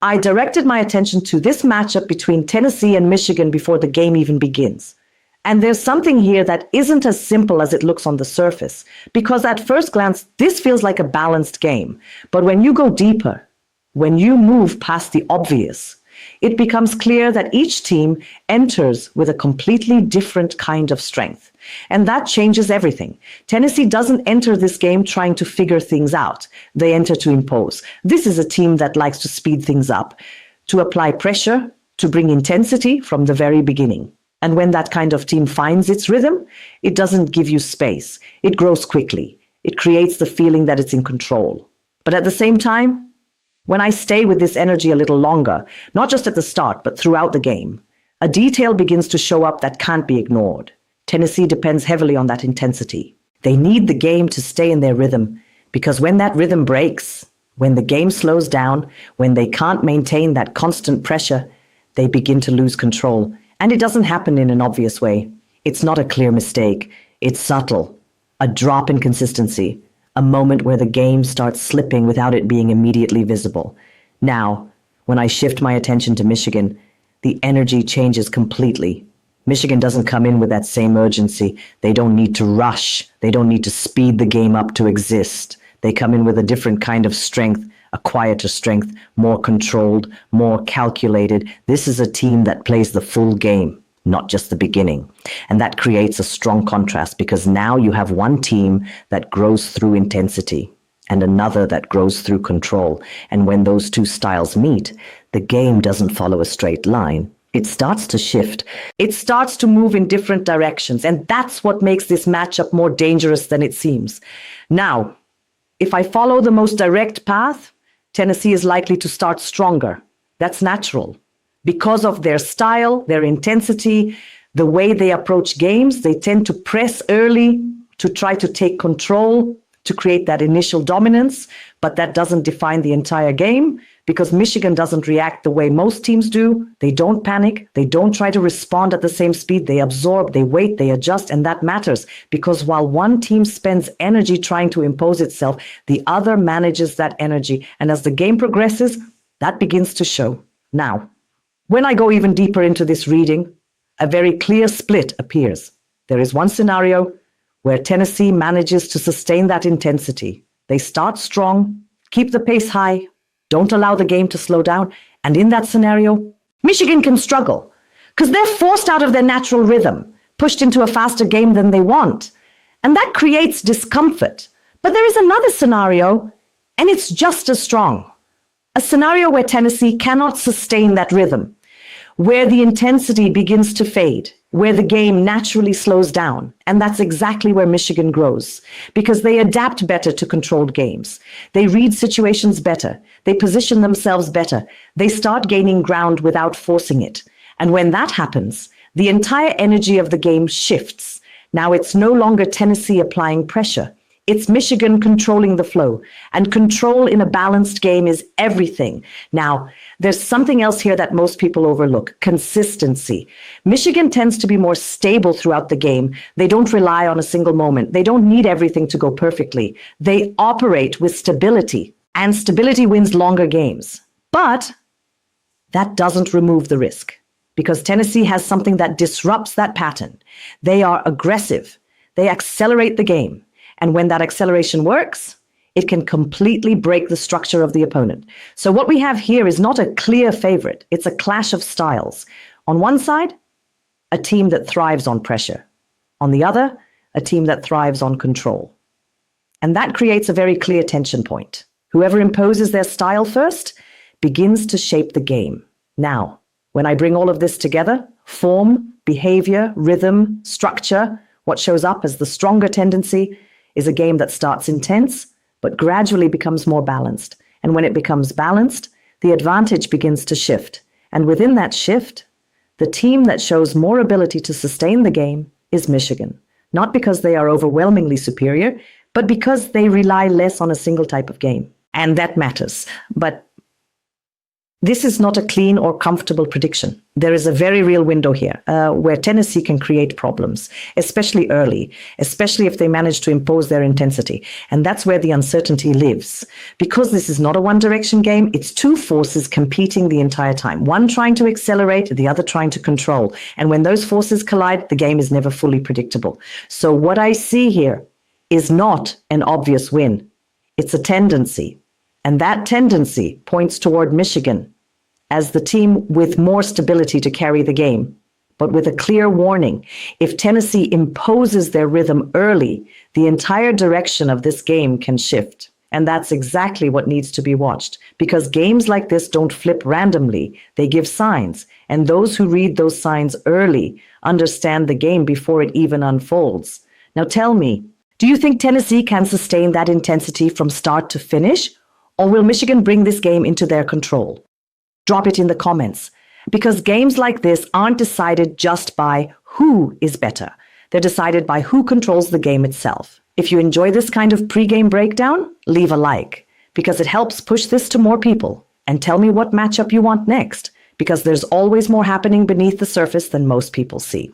I directed my attention to this matchup between Tennessee and Michigan before the game even begins. And there's something here that isn't as simple as it looks on the surface, because at first glance, this feels like a balanced game. But when you go deeper, when you move past the obvious, it becomes clear that each team enters with a completely different kind of strength. And that changes everything. Tennessee doesn't enter this game trying to figure things out. They enter to impose. This is a team that likes to speed things up, to apply pressure, to bring intensity from the very beginning. And when that kind of team finds its rhythm, it doesn't give you space. It grows quickly. It creates the feeling that it's in control. But at the same time, when I stay with this energy a little longer, not just at the start, but throughout the game, a detail begins to show up that can't be ignored. Tennessee depends heavily on that intensity. They need the game to stay in their rhythm, because when that rhythm breaks, when the game slows down, when they can't maintain that constant pressure, they begin to lose control. And it doesn't happen in an obvious way. It's not a clear mistake. It's subtle. A drop in consistency. A moment where the game starts slipping without it being immediately visible. Now, when I shift my attention to Michigan, the energy changes completely. Michigan doesn't come in with that same urgency. They don't need to rush. They don't need to speed the game up to exist. They come in with a different kind of strength, a quieter strength, more controlled, more calculated. This is a team that plays the full game, not just the beginning. And that creates a strong contrast, because now you have one team that grows through intensity and another that grows through control. And when those two styles meet, the game doesn't follow a straight line. It starts to shift. It starts to move in different directions. And that's what makes this matchup more dangerous than it seems. Now, if I follow the most direct path, Tennessee is likely to start stronger. That's natural. Because of their style, their intensity, the way they approach games, they tend to press early to try to take control, to create that initial dominance, but that doesn't define the entire game, because Michigan doesn't react the way most teams do. They don't panic. They don't try to respond at the same speed. They absorb, they wait, they adjust, and that matters, because while one team spends energy trying to impose itself, the other manages that energy. And as the game progresses, that begins to show. Now, when I go even deeper into this reading, a very clear split appears. There is one scenario where Tennessee manages to sustain that intensity. They start strong, keep the pace high, don't allow the game to slow down. And in that scenario, Michigan can struggle because they're forced out of their natural rhythm, pushed into a faster game than they want. And that creates discomfort. But there is another scenario, and it's just as strong. A scenario where Tennessee cannot sustain that rhythm, where the intensity begins to fade, where the game naturally slows down. And that's exactly where Michigan grows, because they adapt better to controlled games. They read situations better. They position themselves better. They start gaining ground without forcing it. And when that happens, the entire energy of the game shifts. Now it's no longer Tennessee applying pressure. It's Michigan controlling the flow, and control in a balanced game is everything. Now, there's something else here that most people overlook: consistency. Michigan tends to be more stable throughout the game. They don't rely on a single moment. They don't need everything to go perfectly. They operate with stability, and stability wins longer games. But that doesn't remove the risk, because Tennessee has something that disrupts that pattern. They are aggressive. They accelerate the game. And when that acceleration works, it can completely break the structure of the opponent. So what we have here is not a clear favorite. It's a clash of styles. On one side, a team that thrives on pressure. On the other, a team that thrives on control. And that creates a very clear tension point. Whoever imposes their style first begins to shape the game. Now, when I bring all of this together, form, behavior, rhythm, structure, what shows up as the stronger tendency is a game that starts intense, but gradually becomes more balanced. And when it becomes balanced, the advantage begins to shift. And within that shift, the team that shows more ability to sustain the game is Michigan. Not because they are overwhelmingly superior, but because they rely less on a single type of game. And that matters. But This is not a clean or comfortable prediction. There is a very real window here where Tennessee can create problems, especially early, especially if they manage to impose their intensity. And that's where the uncertainty lives. Because this is not a one-direction game, it's two forces competing the entire time. One trying to accelerate, the other trying to control. And when those forces collide, the game is never fully predictable. So what I see here is not an obvious win. It's a tendency. And that tendency points toward Michigan as the team with more stability to carry the game, but with a clear warning. If Tennessee imposes their rhythm early, the entire direction of this game can shift. And that's exactly what needs to be watched, because games like this don't flip randomly. They give signs, and those who read those signs early understand the game before it even unfolds. Now tell me, do you think Tennessee can sustain that intensity from start to finish? Or will Michigan bring this game into their control? Drop it in the comments, because games like this aren't decided just by who is better. They're decided by who controls the game itself. If you enjoy this kind of pre-game breakdown, leave a like, because it helps push this to more people. And tell me what matchup you want next, because there's always more happening beneath the surface than most people see.